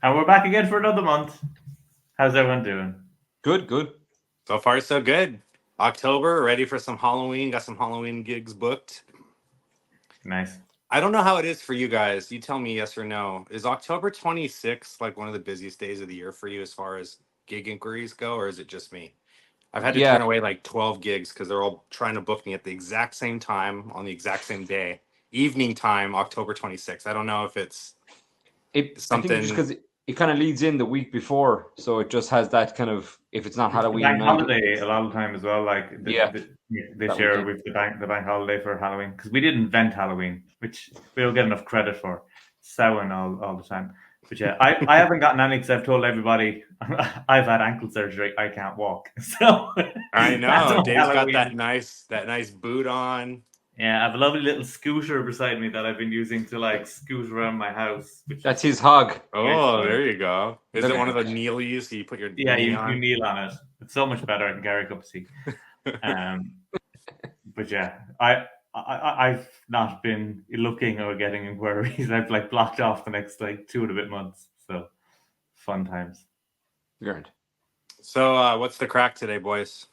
And we're back again for another month. How's everyone doing? Good, good. So far, so good. October, ready for some Halloween. Got some Halloween gigs booked. Nice. I don't know how it is for you guys. You tell me yes or no. Is October 26th like one of the busiest days of the year for you as far as gig inquiries go, or is it just me? I've had to Yeah, turn away like 12 gigs because they're all trying to book me at the exact same time on the exact same day, evening time, October 26th. I don't know if it's I think just something. because it kind of leads in the week before, so it just has that kind of if it's not It's the Halloween bank night, holiday a it's lot of the time as well. Like yeah this that year weekend. with the bank holiday for Halloween because we did invent Halloween, which we don't get enough credit for. Samhain all the time. But yeah, I haven't gotten any because I've told everybody I've had ankle surgery. I can't walk. So I that's know my Dave's got Halloween. that nice boot on. Yeah, I have a lovely little scooter beside me that I've been using to like scoot around my house, which That's is his hog. great Oh, fun. there you go. Is it Look, one of the kneelies? So you put your Yeah, knee you on? kneel on it. It's so much better. I can carry a cup of tea. Um, but yeah, I've not been looking or getting inquiries. I've like blocked off the next like 2 and a bit months. So fun times. Grant. So, what's the crack today, boys?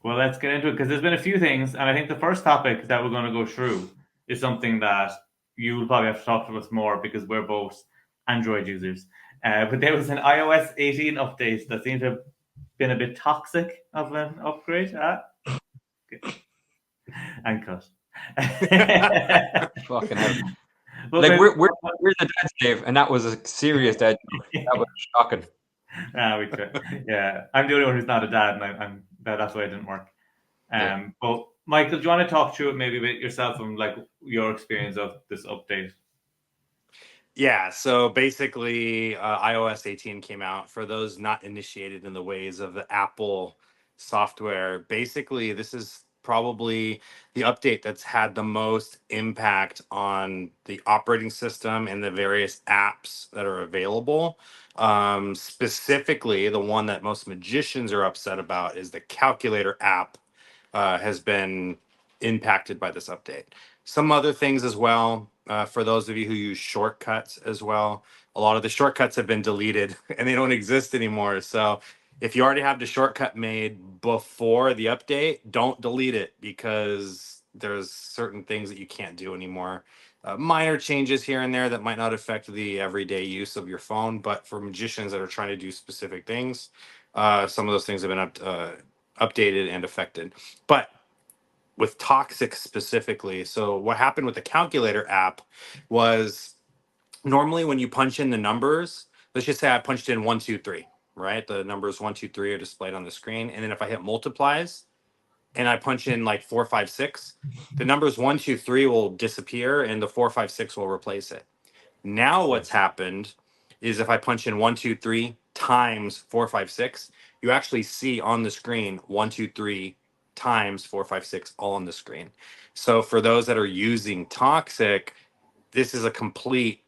Well, let's get into it because there's been a few things, and I think the first topic that we're going to go through is something that you'll probably have to talk to us more because we're both Android users. But there was an iOS 18 update that seemed to have been a bit toxic of an upgrade. And cut. Fucking hell! But Like maybe, we're the dad Dave, and that was a serious dad joke. That was shocking. we try. Yeah, I'm the only one who's not a dad, and that's why it didn't work. Yeah. But Michael, do you want to talk through it maybe with yourself and like your experience of this update? Yeah, so basically, iOS 18 came out. For those not initiated in the ways of the Apple software, basically, this is probably the update that's had the most impact on the operating system and the various apps that are available. Specifically, the one that most magicians are upset about is the calculator app has been impacted by this update. Some other things as well. For those of you who use shortcuts as well, a lot of the shortcuts have been deleted and they don't exist anymore. So if you already have the shortcut made before the update, don't delete it because there's certain things that you can't do anymore. Minor changes here and there that might not affect the everyday use of your phone, but for magicians that are trying to do specific things, some of those things have been updated and affected. But with Toxic specifically, so what happened with the calculator app was normally when you punch in the numbers, let's just say I punched in 123, right? The numbers 123 are displayed on the screen. And then if I hit multiplies and I punch in like 456, the numbers 123 will disappear and the 456 will replace it. Now what's happened is if I punch in 123 times 456, you actually see on the screen 123 times 456 all on the screen. So for those that are using Toxic, this is a complete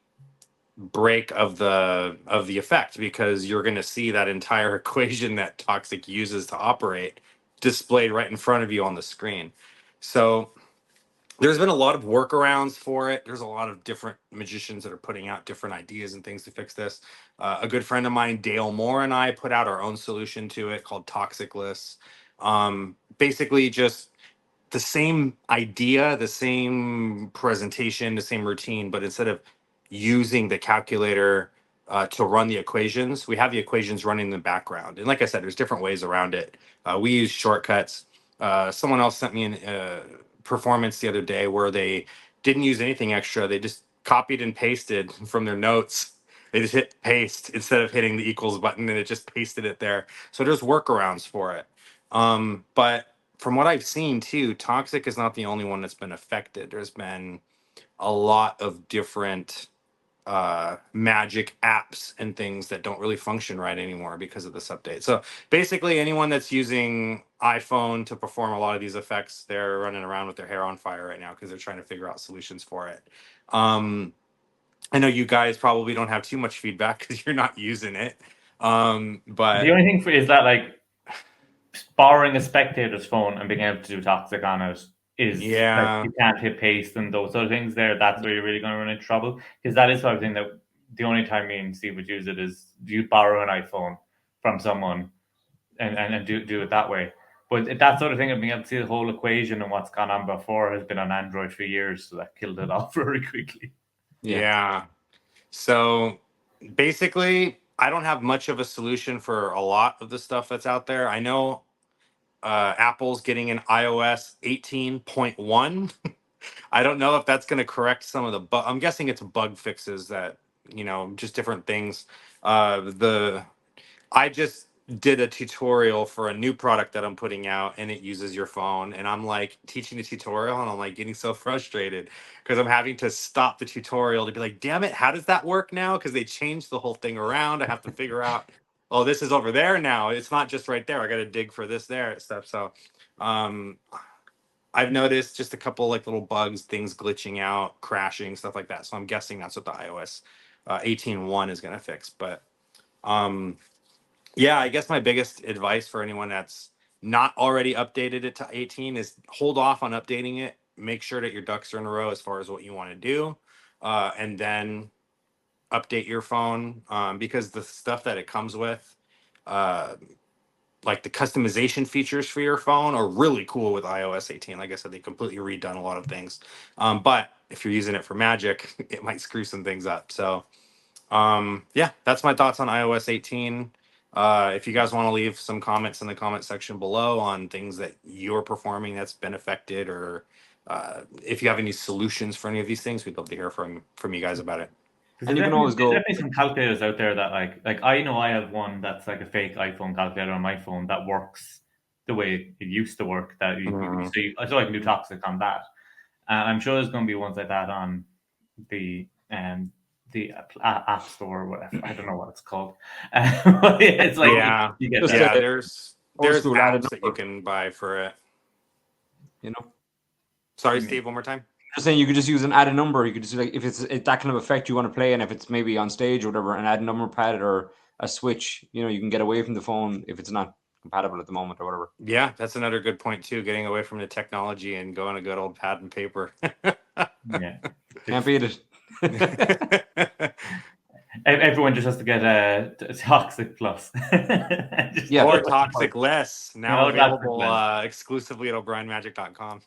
break of the effect because you're going to see that entire equation that Toxic uses to operate displayed right in front of you on the screen. So there's been a lot of workarounds for it. There's a lot of different magicians that are putting out different ideas and things to fix this. A good friend of mine, Dale Moore, and I put out our own solution to it called Toxicless. Basically, just the same idea, the same presentation, the same routine, but instead of using the calculator to run the equations, we have the equations running in the background. And like I said, there's different ways around it. We use shortcuts. Someone else sent me an performance the other day where they didn't use anything extra. They just copied and pasted from their notes. They just hit paste instead of hitting the equals button, and it just pasted it there. So there's workarounds for it. But from what I've seen too, Toxic is not the only one that's been affected. There's been a lot of different magic apps and things that don't really function right anymore because of this update. So basically, anyone that's using iPhone to perform a lot of these effects, they're running around with their hair on fire right now because they're trying to figure out solutions for it. Um, I know you guys probably don't have too much feedback because you're not using it. The But only thing for is that like borrowing a spectator's phone and being able to do toxic on it is like you can't hit paste and those sort of things there. That's where you're really going to run into trouble, because that is sort of thing that the only time me and Steve would use it is you borrow an iPhone from someone and do it that way. But that sort of thing of being able to see the whole equation and what's gone on before has been on Android for years, so that killed it off very quickly. Yeah. So basically, I don't have much of a solution for a lot of the stuff that's out there. I know Apple's getting an iOS 18.1. I don't know if that's going to correct some of the I'm guessing it's bug fixes that, just different things. I just did a tutorial for a new product that I'm putting out, and it uses your phone, and I'm like teaching the tutorial, and I'm like getting so frustrated because I'm having to stop the tutorial to be like, damn it, how does that work now? Because they changed the whole thing around. I have to figure out, oh, this is over there now. It's not just right there. I got to dig for this there and stuff. So I've noticed just a couple like little bugs, things glitching out, crashing, stuff like that. So I'm guessing that's what the iOS 18.1 is going to fix. But yeah, I guess my biggest advice for anyone that's not already updated it to 18 is hold off on updating it. Make sure that your ducks are in a row as far as what you want to do, and then update your phone, because the stuff that it comes with, uh, like the customization features for your phone, are really cool with iOS 18. Like I said, they completely redone a lot of things, but if you're using it for magic, it might screw some things up. So yeah, that's my thoughts on iOS 18. If you guys want to leave some comments in the comment section below on things that you're performing that's been affected, or if you have any solutions for any of these things, we'd love to hear from you guys about it. And you can always go. There's definitely some calculators out there that like I know I have one that's like a fake iPhone calculator on my phone that works the way it used to work. That so I can do toxic on that. I'm sure there's going to be ones like that on the app store or whatever. I don't know what it's called. It's like you get there's school added apps that you can buy for it. You know. Sorry, Steve. One more time. Just saying, you could just use an add a number. You could just like if it's that kind of effect you want to play, and if it's maybe on stage or whatever, an add number pad or a switch. You can get away from the phone if it's not compatible at the moment or whatever. Yeah, that's another good point too. Getting away from the technology and going a good old pad and paper. Yeah, can't beat it. Everyone just has to get a Toxic Plus. Or Toxic Less, now available exclusively at o'brienmagic.com.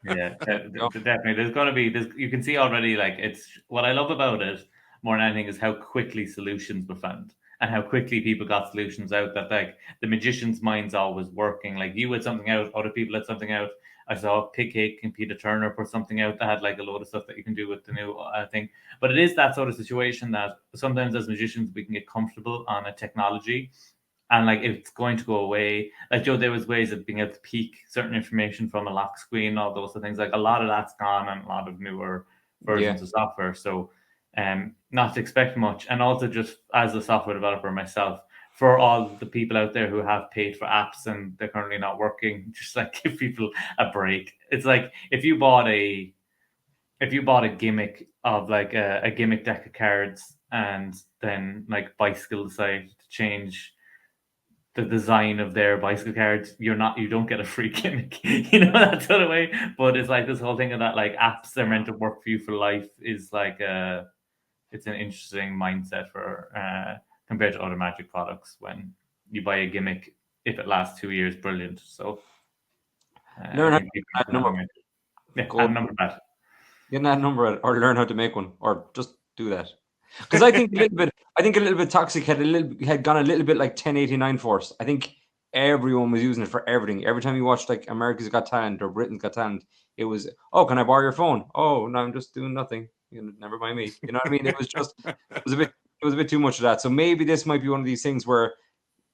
Yeah, definitely. There's going to be this. You can see already, like, it's what I love about it more than anything is how quickly solutions were found and how quickly people got solutions out. That like the magician's mind's always working. Like you had something out, other people had something out. I saw Pig Cake and Peter Turner put something out that had like a load of stuff that you can do with the new thing. But it is that sort of situation that sometimes as magicians we can get comfortable on a technology, and like if it's going to go away, like Joe, there was ways of being able to peek certain information from a lock screen, all those things. Like a lot of that's gone, and a lot of newer versions of software. So, not to expect much, and also just as a software developer myself, for all the people out there who have paid for apps and they're currently not working, just like give people a break. It's like if you bought a gimmick of like a gimmick deck of cards, and then like Bicycle decided to change the design of their bicycle cards, you don't get a free gimmick, that sort of way. But it's like this whole thing of that like apps are meant to work for you for life is like it's an interesting mindset for compared to other Magic products. When you buy a gimmick, if it lasts 2 years, brilliant. So learn how to add number. Add number pad. Get that number or learn how to make one, or just do that. Because I think a little bit Toxic had gone a little bit like 1089 Force. I think everyone was using it for everything. Every time you watched like America's Got Talent or Britain's Got Talent, it was, oh, can I borrow your phone? Oh, no, I'm just doing nothing. Never mind me. You know what I mean? It was a bit too much of that. So maybe this might be one of these things where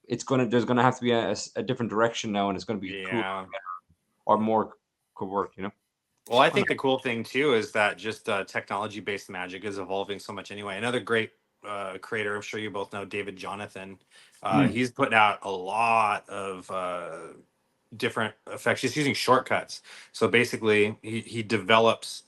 there's gonna have to be a different direction now, and it's gonna be cool or more could work. Well, I think the cool thing too is that just technology-based Magic is evolving so much anyway. Another great creator, I'm sure you both know, David Jonathan. He's putting out a lot of different effects. He's using shortcuts. So basically, he develops.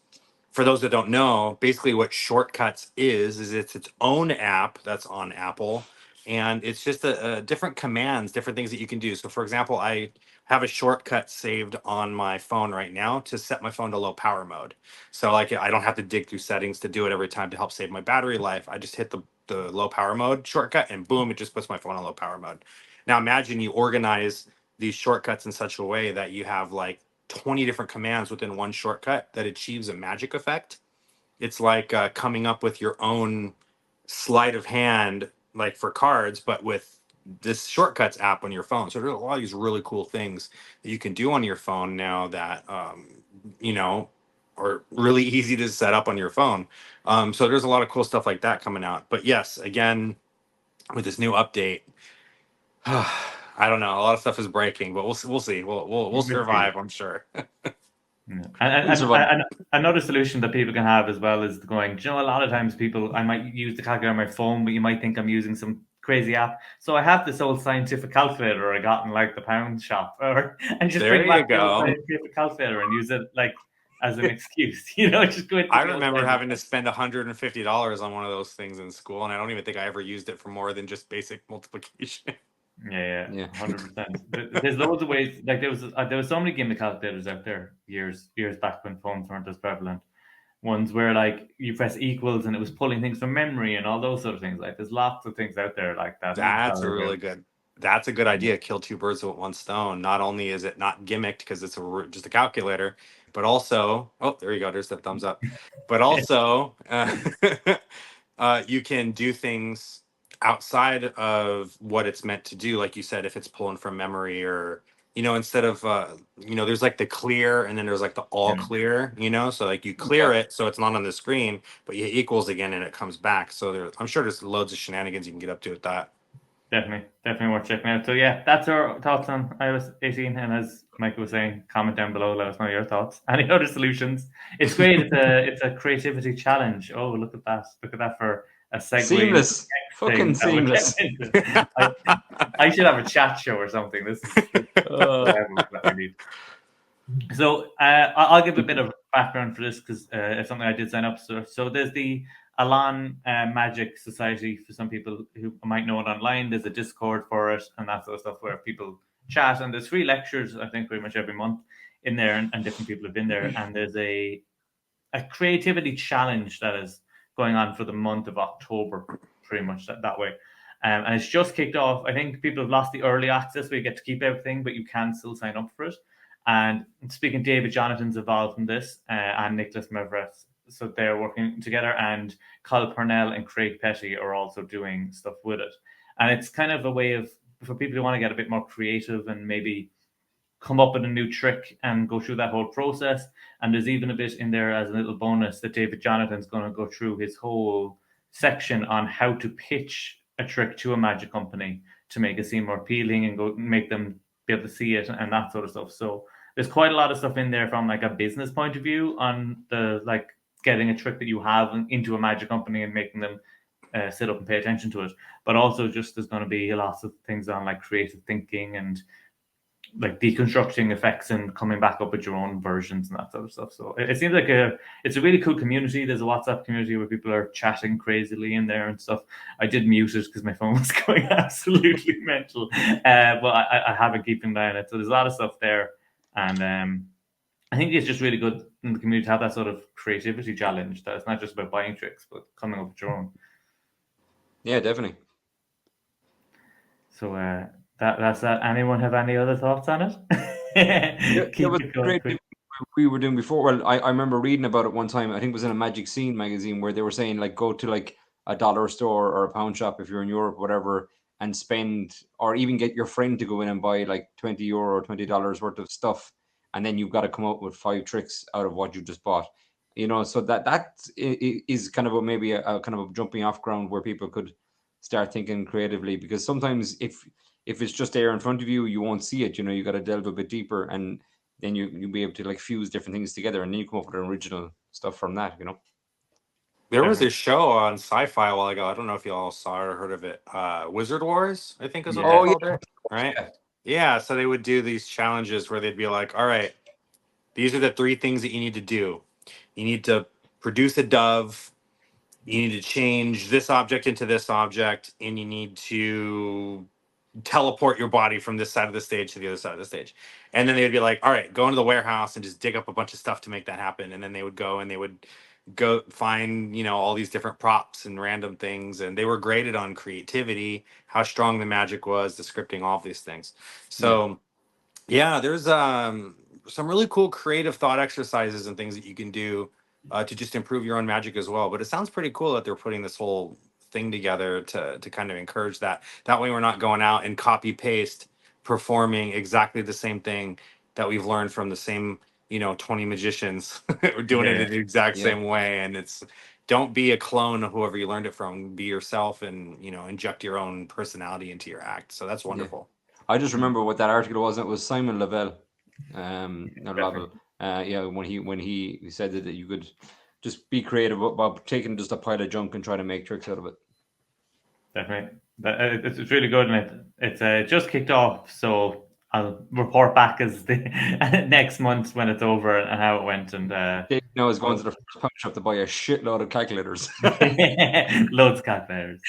For those that don't know, basically what Shortcuts is it's its own app that's on Apple, and it's just a different commands, different things that you can do. So, for example, I have a shortcut saved on my phone right now to set my phone to low power mode. So, like, I don't have to dig through settings to do it every time to help save my battery life. I just hit the low power mode shortcut, and boom, it just puts my phone on low power mode. Now, imagine you organize these shortcuts in such a way that you have like 20 different commands within one shortcut that achieves a magic effect. It's like coming up with your own sleight of hand, like for cards, but with this shortcuts app on your phone. So there's a lot of these really cool things that you can do on your phone now that you know are really easy to set up on your phone. So there's a lot of cool stuff like that coming out. But yes, again, with this new update, I don't know. A lot of stuff is breaking, but we'll see. We'll survive, I'm sure. Yeah. We'll survive. And another solution that people can have as well is going, do you know, a lot of times I might use the calculator on my phone, but you might think I'm using some crazy app. So I have this old scientific calculator I got in like the pound shop, and just There bring you back the old go. scientific calculator and use it like as an excuse, you know, just go into I the old remember having to scientific. spend $150 on one of those things in school, and I don't even think I ever used it for more than just basic multiplication. Yeah, Yeah. 100%. There's loads of ways. Like there was so many gimmick calculators out there years back when phones weren't as prevalent. Ones where like you press equals and it was pulling things from memory and all those sort of things. Like there's lots of things out there like that. That's That a are really good. good. That's a good idea. Kill two birds with one stone. Not only is it not gimmicked because it's just a calculator, but also, oh, there you go. There's the thumbs up. But also, you can do things outside of what it's meant to do. Like you said, if it's pulling from memory, or instead of there's like the clear, and then there's like the all Yeah, clear. So like you Yeah. clear it, so it's not on the screen, but you hit equals again, and it comes back. So I'm sure there's loads of shenanigans you can get up to with that. definitely worth checking out. So yeah, that's our thoughts on iOS 18. And as Michael was saying, comment down below. Let us know your thoughts. Any other solutions? It's great. It's a creativity challenge. Oh, look at that! Look at that for a segue into Seamless. the next Fucking thing that we're seamless. getting into. I should have a chat show or something. This is the level that we need. So I'll give a bit of background for this because it's something I did sign up for. So there's the Alan Magic Society for some people who might know it online. There's a Discord for it and that sort of stuff where people chat. And there's free lectures, I think, pretty much every month in there, and different people have been there. And there's a creativity challenge that is going on for the month of October, pretty much that way. And it's just kicked off. I think people have lost the early access where you get to keep everything, but you can still sign up for it. And speaking, David Jonathan's involved in this, and Nicholas Mevret. So they're working together, and Kyle Purnell and Craig Petty are also doing stuff with it. And it's kind of a way of for people who want to get a bit more creative and maybe come up with a new trick and go through that whole process. And there's even a bit in there as a little bonus that David Jonathan's going to go through his whole section on how to pitch a trick to a magic company to make it seem more appealing and go make them be able to see it and that sort of stuff. So there's quite a lot of stuff in there from like a business point of view on the like getting a trick that you have into a magic company and making them sit up and pay attention to it. But also just there's going to be lots of things on like creative thinking and like deconstructing effects and coming back up with your own versions and that sort of stuff. So it seems like it's a really cool community. There's a WhatsApp community where people are chatting crazily in there and stuff. I did mute it because my phone was going absolutely mental, but I have been keeping an eye on it. So there's a lot of stuff there, and I think it's just really good in the community to have that sort of creativity challenge. That it's not just about buying tricks, but coming up with your own. Yeah, definitely. So that's that. Anyone have any other thoughts on it? It Keep was it going great. quick. We were doing before. Well, I remember reading about it one time. I think it was in a Magic Scene magazine where they were saying like go to like a dollar store or a pound shop if you're in Europe, whatever, and spend or even get your friend to go in and buy like €20 or $20 worth of stuff, and then you've got to come up with 5 tricks out of what you just bought. So is kind of maybe a kind of a jumping off ground where people could start thinking creatively, because sometimes if it's just there in front of you, you won't see it. You got to delve a bit deeper, and then you'll be able to like fuse different things together, and then you come up with original stuff from that. There was Definitely. this show on Sci-Fi a while ago. I don't know if you all saw it or heard of it. Wizard Wars, I think is what they Yeah. Oh yeah, called it. Right? yeah. Yeah. So they would do these challenges where they'd be like, "All right, these are the 3 things that you need to do. You need to produce a dove. you need to change this object into this object, and you need to teleport your body from this side of the stage to the other side of the stage. And then they would be like, all right, go into the warehouse and just dig up a bunch of stuff to make that happen. And then they would go and they would go find, all these different props and random things. And they were graded on creativity, how strong the magic was, the scripting, all of these things. So yeah, there's some really cool creative thought exercises and things that you can do to just improve your own magic as well. But it sounds pretty cool that they're putting this whole thing together to kind of encourage that. That way, we're not going out and copy paste performing exactly the same thing that we've learned from the same 20 magicians. We're doing it in the exact same way, and it's don't be a clone of whoever you learned it from. Be yourself, and inject your own personality into your act. So that's wonderful. I just remember what that article was. And it was Simon Lavelle, not Lavelle. When he said that you could just be creative about taking just a pile of junk and try to make tricks out of it. Definitely, it's really good, and it's just kicked off. So I'll report back as the next month when it's over and how it went. And Dave now is going to the first pawn shop to buy a shitload of calculators. Loads of calculators.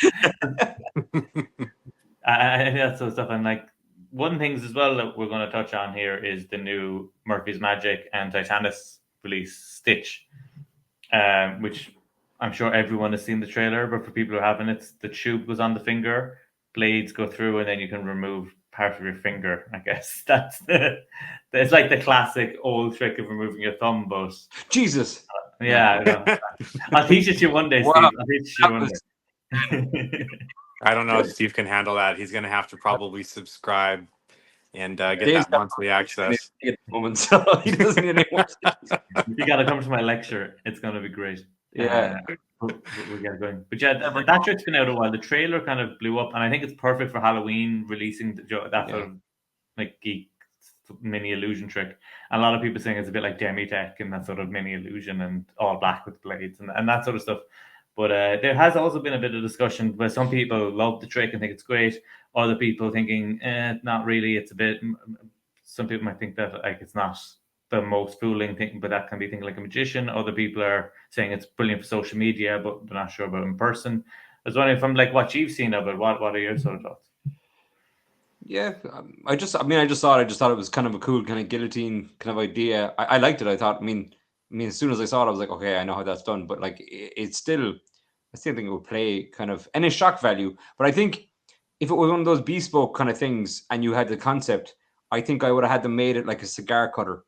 I that sort of stuff. And like one things as well that we're going to touch on here is the new Murphy's Magic and Titanis release, Stitch, which I'm sure everyone has seen the trailer, but for people who haven't, it's the tube goes on the finger, blades go through, and then you can remove part of your finger. I guess it's like the classic old trick of removing your thumb, but Jesus. Yeah, I'll teach it to you one day, Steve. I'll teach you one day. I don't know if Steve can handle that. He's going to have to probably subscribe and get that monthly access. So he doesn't need any more. You got to come to my lecture. It's going to be great. Yeah. We get going. But yeah, that trick's been out a while. The trailer kind of blew up, and I think it's perfect for Halloween, releasing that sort of like geek mini illusion trick. And a lot of people saying it's a bit like Demitech and that sort of mini illusion and all black with blades and that sort of stuff. But there has also been a bit of discussion where some people love the trick and think it's great. Other people thinking, not really. It's a bit. Some people might think that like it's not the most fooling thing, but that can be thinking like a magician. Other people are saying it's brilliant for social media, but they're not sure about it in person. I was wondering from like what you've seen of it. What are your sort of thoughts? Yeah, I just thought it was kind of a cool kind of guillotine kind of idea. I liked it. I thought, I mean, as soon as I saw it, I was like, okay, I know how that's done. But like, it's still, I still think it would play kind of, and it's shock value. But I think if it was one of those bespoke kind of things and you had the concept, I think I would have had them made it like a cigar cutter,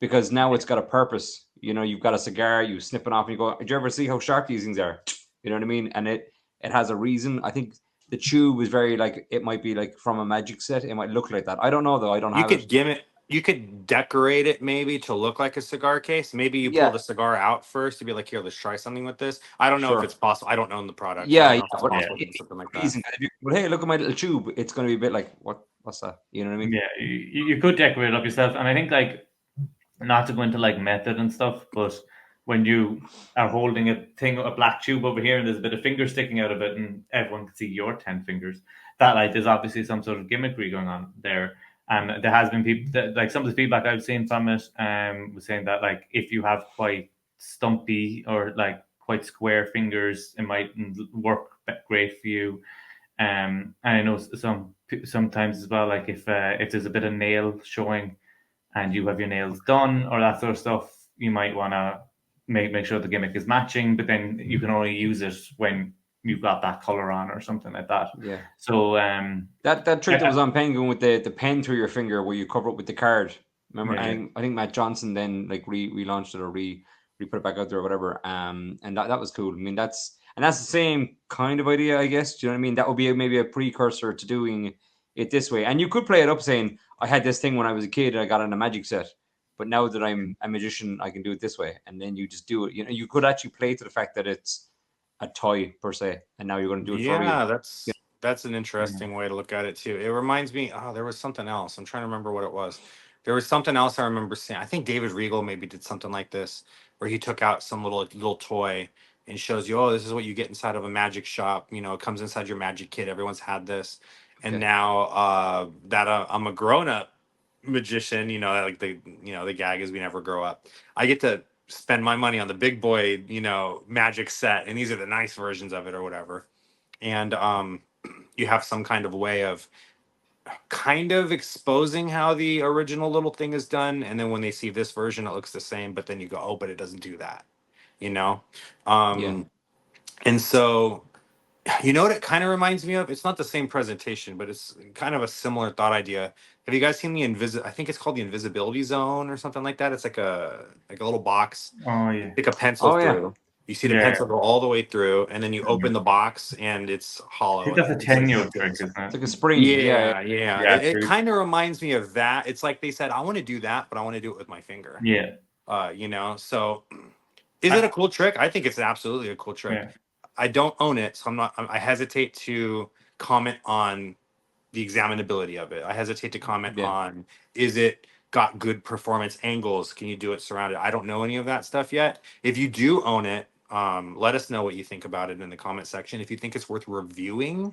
because now it's got a purpose. You've got a cigar, you snip it off, and you go, did you ever see how sharp these things are? You know what I mean? And it has a reason. I think the tube is very like, it might be like from a magic set. It might look like that. I don't know though. I don't have it. You could decorate it maybe to look like a cigar case. Maybe you pull the cigar out first to be like, here, let's try something with this. I don't know if it's possible. I don't own the product. Yeah, something like that. But hey, look at my little tube. It's going to be a bit like, what's that? You know what I mean? Yeah, you could decorate it up yourself. And I think like, not to go into like method and stuff, but when you are holding a black tube over here and there's a bit of finger sticking out of it and everyone can see your 10 fingers, that like there's obviously some sort of gimmickry going on there. And there has been people that, like, some of the feedback I've seen from it was saying that like if you have quite stumpy or like quite square fingers, it might work great for you. And I know sometimes as well, like if there's a bit of nail showing and you have your nails done or that sort of stuff, you might want to make sure the gimmick is matching, but then you can only use it when you've got that color on or something like that. Yeah. So that trick that was on Penguin with the pen through your finger where you cover it with the card. Remember? Yeah. I think Matt Johnson then like relaunched it or put it back out there or whatever. And that was cool. I mean, that's the same kind of idea, I guess. Do you know what I mean? That would be maybe a precursor to doing it this way. And you could play it up saying, I had this thing when I was a kid and I got in a magic set, but now that I'm a magician, I can do it this way. And then you just do it. You could actually play to the fact that it's a toy per se, and now you're going to do it for real. Yeah, that's an interesting way to look at it too. It reminds me, there was something else. I'm trying to remember what it was. There was something else I remember seeing. I think David Regal maybe did something like this, where he took out some little toy and shows you, this is what you get inside of a magic shop. It comes inside your magic kit. Everyone's had this, and now that I'm a grown up magician, like the gag is we never grow up. I get to spend my money on the big boy, magic set, and these are the nice versions of it or whatever. And you have some kind of way of kind of exposing how the original little thing is done, and then when they see this version, it looks the same, but then you go, oh, but it doesn't do that, you know. Yeah. And so, you know what it kind of reminds me of? It's not the same presentation, but it's kind of a similar thought idea. Have you guys seen the I think it's called the invisibility zone or something like that. It's like a little box, Oh yeah. stick a pencil Oh, yeah. through. You see the Yeah. pencil go all the way through, and then you open the box, and it's hollow. I think that's a It's like Tenyo empty trick, inside. isn't it? It's like a spring. Yeah. Yeah, It true. kind of reminds me of that. It's like they said, I want to do that, but I want to do it with my finger. Yeah. So is it a cool trick? I think it's absolutely a cool trick. Yeah. I don't own it, so I hesitate to comment on the examinability of it. I hesitate to comment on, is it got good performance angles? Can you do it surrounded? I don't know any of that stuff yet. If you do own it, let us know what you think about it in the comment section. If you think it's worth reviewing,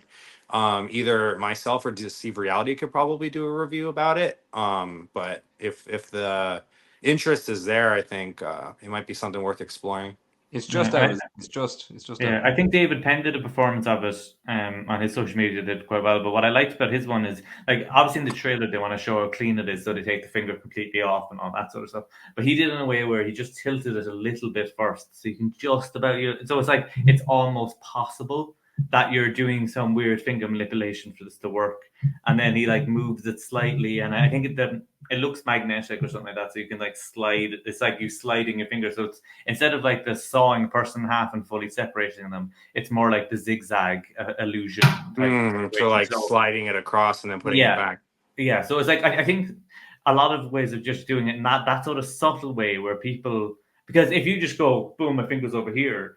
either myself or Deceive Reality could probably do a review about it. But if the interest is there, I think it might be something worth exploring. It's just Yeah, out. It's just Yeah, out. I think David Penn did a performance of it on his social media, did quite well. But what I liked about his one is, like, obviously in the trailer they want to show how clean it is, so they take the finger completely off and all that sort of stuff. But he did it in a way where he just tilted it a little bit first, so you can just about so it's like it's almost possible that you're doing some weird finger manipulation for this to work, and then he like moves it slightly, and I think it looks magnetic or something like that, so you can like slide. It's like you sliding your finger, so it's instead of like the sawing a person in half and fully separating them, it's more like the zigzag illusion type So like So, sliding it across and then putting it back. yeah. So it's like I think a lot of ways of just doing it in that sort of subtle way where people, because if you just go boom, my finger's over here,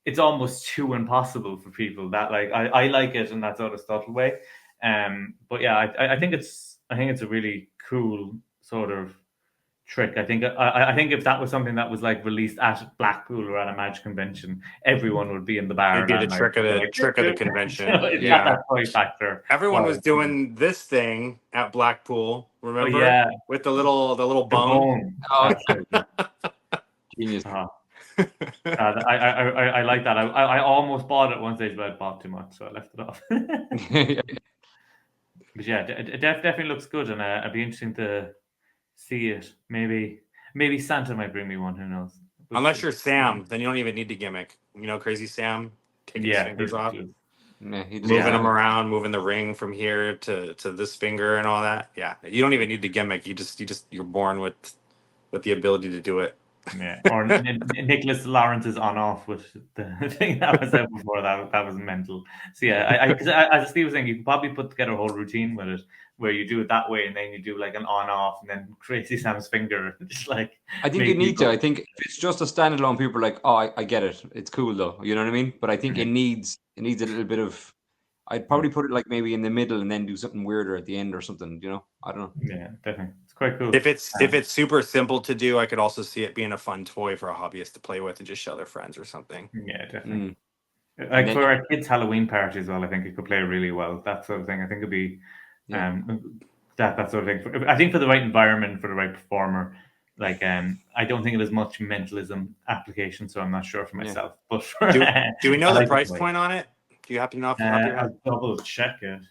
it's almost too impossible for people. That like I like it in that sort of subtle way. But yeah, I think it's a really cool sort of trick. I think if that was something that was like released at Blackpool or at a Magic convention, everyone would be in the bar. It'd be the that night. trick of the Like, trick of the convention. so it's got Yeah. that toy factor. Everyone was Well, doing this thing at Blackpool, remember? yeah. With the little The bone. bone. Oh, That's it. genius. I like that. I almost bought it one stage, but I bought too much, so I left it off. But yeah, it definitely looks good, and I'd be interesting to see it. Maybe Santa might bring me one. Who knows? Unless you're Sam, then you don't even need to gimmick. Crazy Sam taking his fingers off, moving them around, moving the ring from here to this finger and all that. Yeah, you don't even need to gimmick. You're born with the ability to do it. Yeah, or Nicholas Lawrence's on-off with the thing that was out before that was mental. So yeah, because as Steve was saying, you can probably put together a whole routine with it where you do it that way, and then you do like an on-off, and then Crazy Sam's finger. Just like I think you need to. I think if it's just a standalone, people are like, oh, I get it. It's cool though. You know what I mean? But I think it needs a little bit of. I'd probably put it like maybe in the middle and then do something weirder at the end or something. I don't know. Yeah, definitely. It's quite cool. If it's super simple to do, I could also see it being a fun toy for a hobbyist to play with and just show their friends or something. Yeah, definitely. Like for our kids' Halloween party as well, I think it could play really well. That sort of thing. I think it'd be that sort of thing. I think for the right environment, for the right performer, like I don't think it has much mentalism application, so I'm not sure for myself. But for, do we know the price point on it? Do you happen to know off your head? I'll double check it.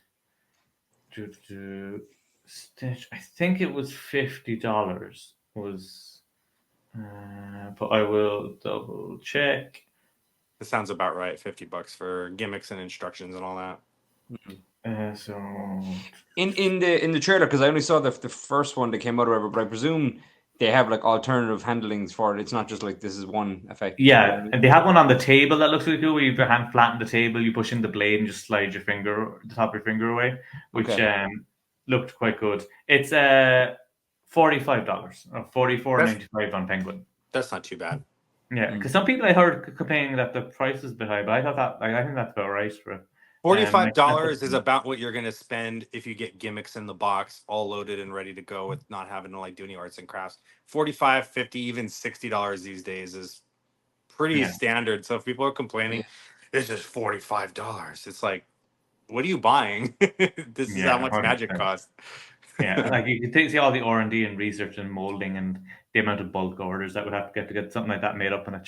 Stitch. I think it was $50. But I will double check. It sounds about right. $50 for gimmicks and instructions and all that. So in the trailer, because I only saw the first one that came out, or whatever, but I presume they have like alternative handlings for it. It's not just like this is one effect. Yeah, and they have one on the table that looks really cool. Where you have your hand flat on the table, you push in the blade, and just slide the top of your finger away, which looked quite good. It's $45 or $44.95 on Penguin. That's not too bad. Yeah, because some people I heard complaining that the price is a bit high, but I thought that I think that's about right for it. $45 is about what you're going to spend if you get gimmicks in the box, all loaded and ready to go, with not having to like do any arts and crafts. $45, $50, even $60 these days is pretty standard. So if people are complaining, it's just $45. It's like, what are you buying? This is how much 100%. Magic costs. Yeah, like you can see all the R&D and research and molding and the amount of bulk orders that would have to get something like that made up in a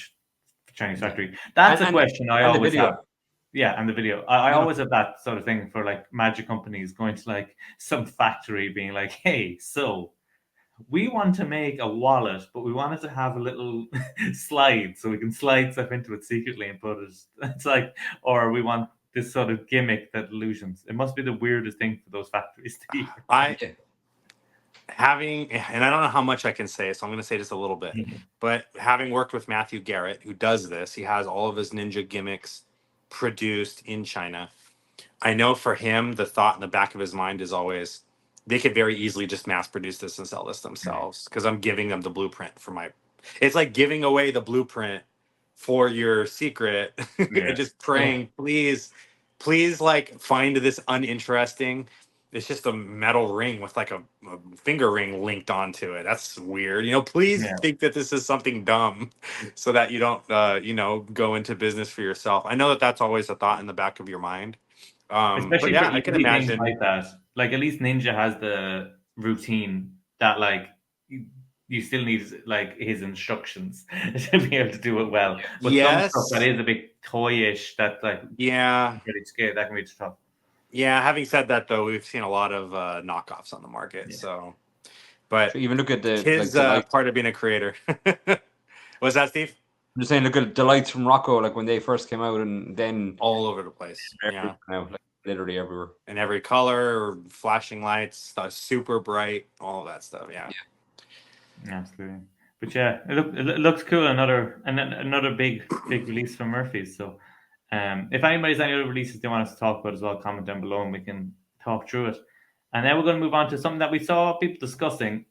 Chinese factory. That's a question I and the always have. video. Yeah, and the video. I You know, always have that sort of thing for like magic companies going to like some factory being like, hey, so we want to make a wallet, but we want it to have a little slide so we can slide stuff into it secretly and put it. It's like, or we want this sort of gimmick that illusions. It must be the weirdest thing for those factories to hear. I yeah. having, and I don't know how much I can say, so I'm going to say just a little bit. But having worked with Matthew Garrett, who does this, he has all of his ninja gimmicks produced in China. I know for him, the thought in the back of his mind is always they could very easily just mass produce this and sell this themselves because I'm giving them the blueprint for my. It's like giving away the blueprint for your secret and Yeah. just praying, please, please, like find this uninteresting. It's just a metal ring with like a finger ring linked onto it. That's weird. Please Yeah. think that this is something dumb so that you don't, go into business for yourself. I know that that's always a thought in the back of your mind. But Especially for yeah, I can easy things imagine. like that. Like at least Ninja has the routine that like you still need like his instructions to be able to do it well. But some stuff that Yes. is a bit toyish that like Yeah. really scared that can be tough. Yeah. Having said that, though, we've seen a lot of knockoffs on the market. Yeah. So, So but even look at the his like delights. part of being a creator. What's that, Steve? I'm just saying, look at delights from Rocco, like when they first came out, and then All over the place. Yeah. now, like literally everywhere. In every color, flashing lights, super bright, all of that stuff. Yeah. Absolutely. But yeah, it looks cool. Another big release from Murphy's. So if anybody's any other releases they want us to talk about as well, comment down below and we can talk through it. And then we're going to move on to something that we saw people discussing,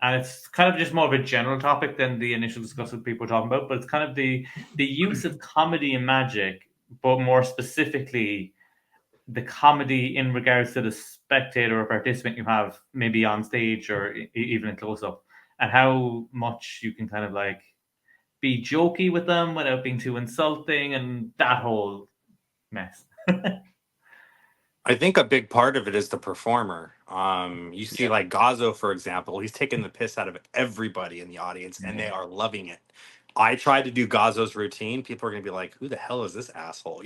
and it's kind of just more of a general topic than the initial discussion people were talking about. But it's kind of the use of comedy in Magic, but more specifically the comedy in regards to the spectator or participant you have maybe on stage or even in close up, and how much you can kind of like be jokey with them without being too insulting and that whole mess. I think a big part of it is the performer. You see, Yeah. like Gazzo, for example, he's taking the piss out of everybody in the audience, and they Yeah. are loving it. I tried to do Gazzo's routine. People are going to be like, "Who the hell is this asshole?"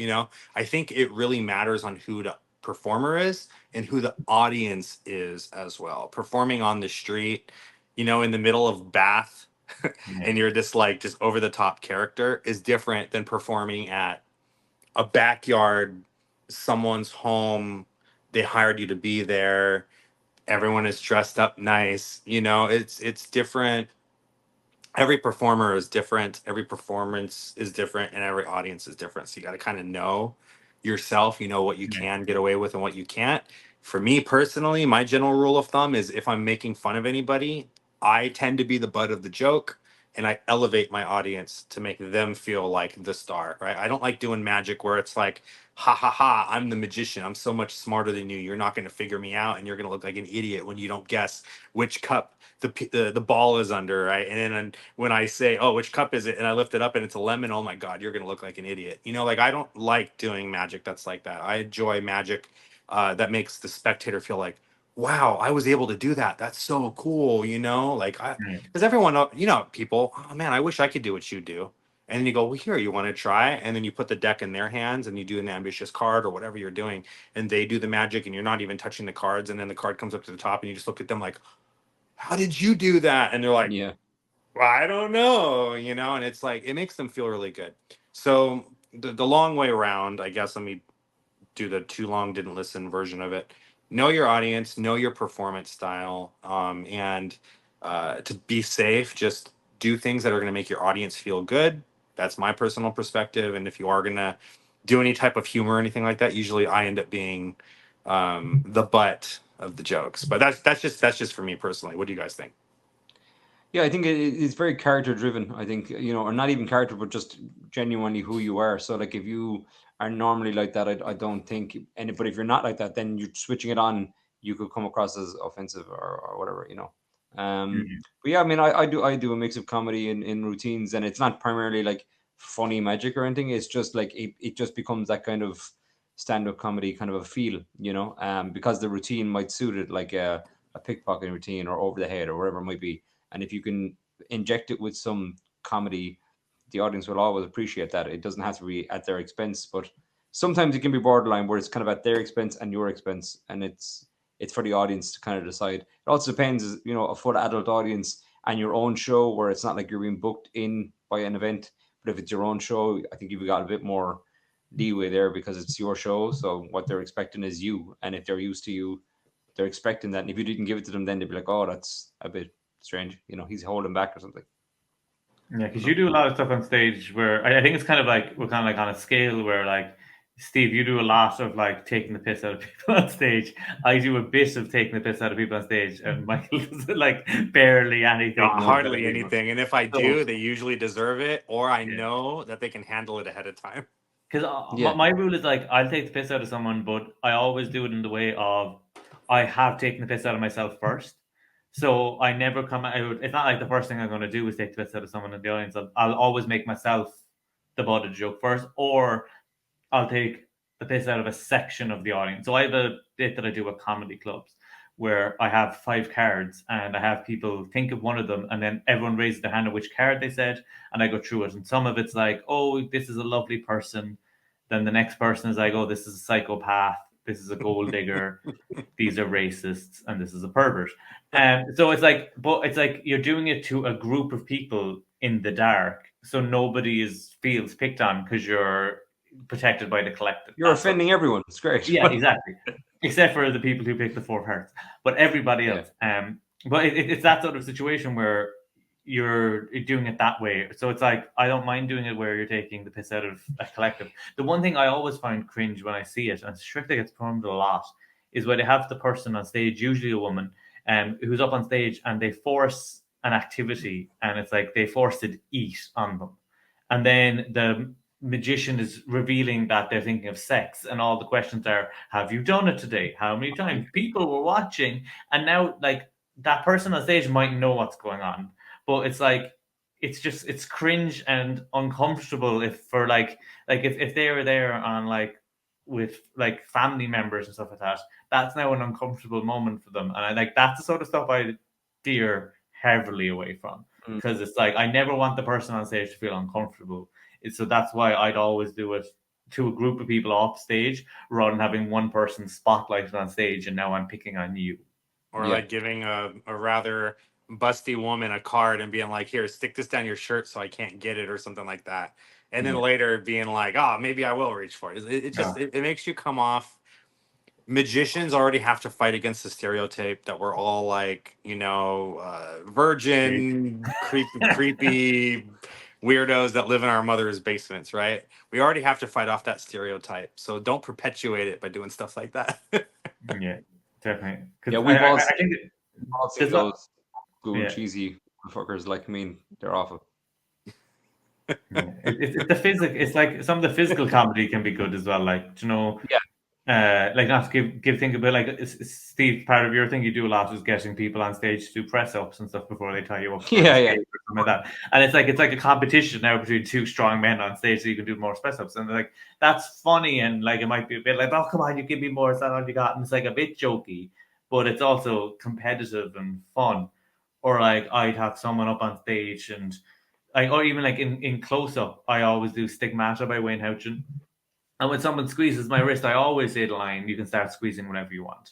I think it really matters on who the performer is and who the audience is as well. Performing on the street, in the middle of Bath, Yeah. and you're just over the top character is different than performing at a backyard, someone's home, they hired you to be there, everyone is dressed up nice. It's different. Every performer is different, every performance is different, and every audience is different, so you got to kind of know yourself, what you Yeah. can get away with and what you can't. For me personally, my general rule of thumb is if I'm making fun of anybody, I tend to be the butt of the joke, and I elevate my audience to make them feel like the star, right? I don't like doing magic where it's like, ha ha ha, I'm the magician, I'm so much smarter than you, you're not going to figure me out, and you're going to look like an idiot when you don't guess which cup the ball is under, right? And then when I say, "Oh, which cup is it?" and I lift it up and it's a lemon, oh my god, you're gonna look like an idiot. Like I don't like doing magic that's like that. I enjoy magic that makes the spectator feel like, "Wow, I was able to do that. That's so cool." Like Yeah. because everyone, people, oh man, I wish I could do what you do. And then you go, well, here, you want to try? And then you put the deck in their hands and you do an ambitious card or whatever you're doing. And they do the magic and you're not even touching the cards. And then the card comes up to the top and you just look at them like, how did you do that? And they're like, Yeah. well, I don't know, and it's like, it makes them feel really good. So the long way around, I guess, let me do the too long didn't listen version of it. Know your audience, know your performance style, and to be safe, just do things that are going to make your audience feel good. That's my personal perspective. And if you are going to do any type of humor or anything like that, usually I end up being the butt of the jokes. But that's just for me personally. What do you guys think? Yeah, I think it's very character driven. I think, or not even character, but just genuinely who you are. So, like, if you are normally like that, I don't think, but if you're not like that, then you're switching it on, you could come across as offensive or whatever. Mhm. But yeah, I mean, I do a mix of comedy in routines, and it's not primarily like funny magic or anything. It's just like it just becomes that kind of stand up comedy kind of a feel, because the routine might suit it, like a a pickpocketing routine or over the head or whatever it might be. And if you can inject it with some comedy, the audience will always appreciate that. It doesn't have to be at their expense, but sometimes it can be borderline where it's kind of at their expense and your expense, and it's for the audience to kind of decide. It also depends, a full adult audience and your own show where it's not like you're being booked in by an event. But if it's your own show, I think you've got a bit more leeway there because it's your show. So what they're expecting is you, and if they're used to you, they're expecting that. And if you didn't give it to them, then they'd be like, "Oh, that's a bit strange. He's holding back or something." Yeah, because you do a lot of stuff on stage where I think it's kind of like we're kind of like on a scale where like Steve, you do a lot of like taking the piss out of people on stage. I do a bit of taking the piss out of people on stage, and Michael does like barely anything. Hardly anything. And if I do, So, they usually deserve it, or I yeah. know that they can handle it ahead of time. Because Yeah. my rule is like I'll take the piss out of someone, but I always do it in the way of I have taken the piss out of myself first. So I never come out. It's not like the first thing I'm going to do is take the piss out of someone in the audience. I'll always make myself the butt of the joke first, or I'll take the piss out of a section of the audience. So I have a bit that I do at comedy clubs where I have 5 cards and I have people think of one of them, and then everyone raises their hand of which card they said, and I go through it. And some of it's like, oh, this is a lovely person. Then the next person is like, oh, this is a psychopath. This is a gold digger. These are racists, and this is a pervert. So it's like, but it's like you're doing it to a group of people in the dark, so nobody feels picked on because you're protected by the collective. You're offending everyone. It's great. Yeah, exactly. Except for the people who pick the 4 hearts, but everybody else. But it's that sort of situation where you're doing it that way. So it's like I don't mind doing it where you're taking the piss out of a collective. The one thing I always find cringe when I see it, and Strictly gets performed a lot, is where they have the person on stage, usually a woman, who's up on stage and they force an activity, and it's like they force it to eat on them, and then the magician is revealing that they're thinking of sex, and all the questions are, have you done it today, how many times, people were watching. And now like that person on stage might know what's going on, but it's like it's cringe and uncomfortable if for like if they were there on like with like family members and stuff like that, that's now an uncomfortable moment for them. And I like that's the sort of stuff I steer heavily away from, because it's like I never want the person on stage to feel uncomfortable. So that's why I'd always do it to a group of people off stage rather than having one person spotlighted on stage and now I'm picking on you. Or like giving a rather busty woman a card and being like, here, stick this down your shirt so I can't get it or something like that. And then later being like, oh, maybe I will reach for it. It makes you come off. Magicians already have to fight against the stereotype that we're all like, virgin, creepy weirdos that live in our mother's basements, right? We already have to fight off that stereotype. So don't perpetuate it by doing stuff like that. Yeah, definitely. Yeah, we've all seen those good cheesy fuckers. Like, I mean, they're awful. It's the physical. It's like some of the physical comedy can be good as well. Like, like not to give think about like Steve. Part of your thing you do a lot is getting people on stage to do press ups and stuff before they tie you up. Or something like that. And it's like a competition now between 2 strong men on stage, so you can do more press ups. And like that's funny, and like it might be a bit like, oh come on, you give me more. Is that all you got? And it's like a bit jokey, but it's also competitive and fun. Or like I'd have someone up on stage and or even like in close up, I always do Stigmata by Wayne Houchin. And when someone squeezes my wrist, I always say the line, you can start squeezing whenever you want.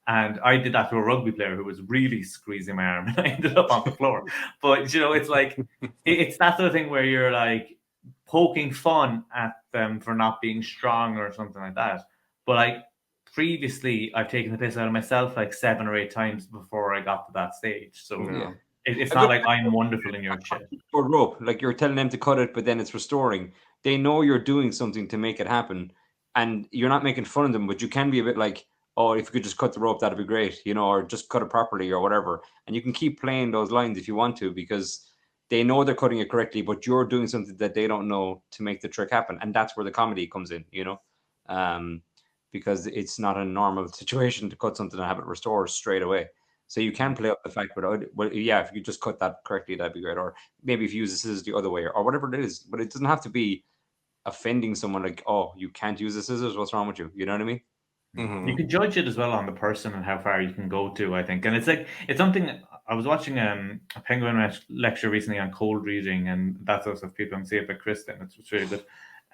And I did that to a rugby player who was really squeezing my arm, and I ended up on the floor. But, it's like, it's that sort of thing where you're like poking fun at them for not being strong or something like that. But like previously, I've taken the piss out of myself like 7 or 8 times before I got to that stage. So it's not like I'm wonderful in your shit. Or rope, like you're telling them to cut it, but then it's restoring. They know you're doing something to make it happen, and you're not making fun of them, but you can be a bit like, oh, if you could just cut the rope, that'd be great, or just cut it properly or whatever. And you can keep playing those lines if you want to, because they know they're cutting it correctly, but you're doing something that they don't know to make the trick happen. And that's where the comedy comes in, because it's not a normal situation to cut something and have it restored straight away. So you can play up the fact, but if you just cut that correctly, that'd be great. Or maybe if you use the scissors the other way, or whatever it is. But it doesn't have to be offending someone like, oh, you can't use the scissors. What's wrong with you? You know what I mean? You can judge it as well on the person and how far you can go to, I think. And it's something I was watching a Penguin lecture recently on cold reading and that sort of stuff. People can see it by Kristen. It's really good.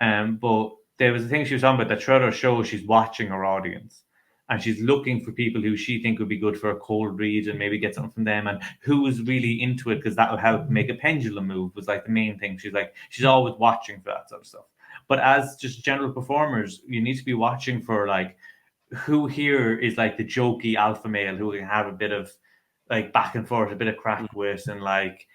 But there was a thing she was talking about that throughout her show, she's watching her audience and she's looking for people who she think would be good for a cold read and maybe get something from them and who is really into it because that will help make a pendulum move was like the main thing. She's always watching for that sort of stuff. But as just general performers, you need to be watching for like who here is like the jokey alpha male who can have a bit of like back and forth, a bit of crack with, and like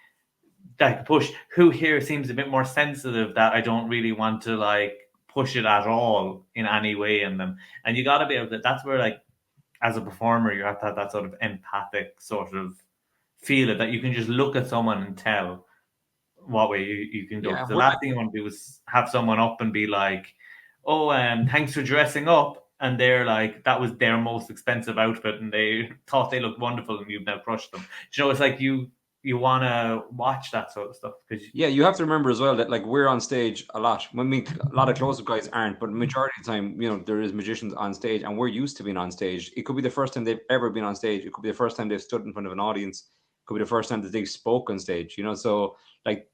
that push. Who here seems a bit more sensitive that I don't really want to like push it at all in any way in them. And you got to be able to. That's where like as a performer, you have to have that sort of empathic sort of feel it that you can just look at someone and tell what way you can do. Yeah, The last thing you want to do is have someone up and be like, "Oh, thanks for dressing up," and they're like, "That was their most expensive outfit," and they thought they looked wonderful, and you've now crushed them. You know, it's like you want to watch that sort of stuff because Yeah, you have to remember as well that like we're on stage a lot. When we a lot of close-up guys aren't, but majority of the time, there is magicians on stage, and we're used to being on stage. It could be the first time they've ever been on stage. It could be the first time they've stood in front of an audience. It could be the first time that they've spoke on stage. So like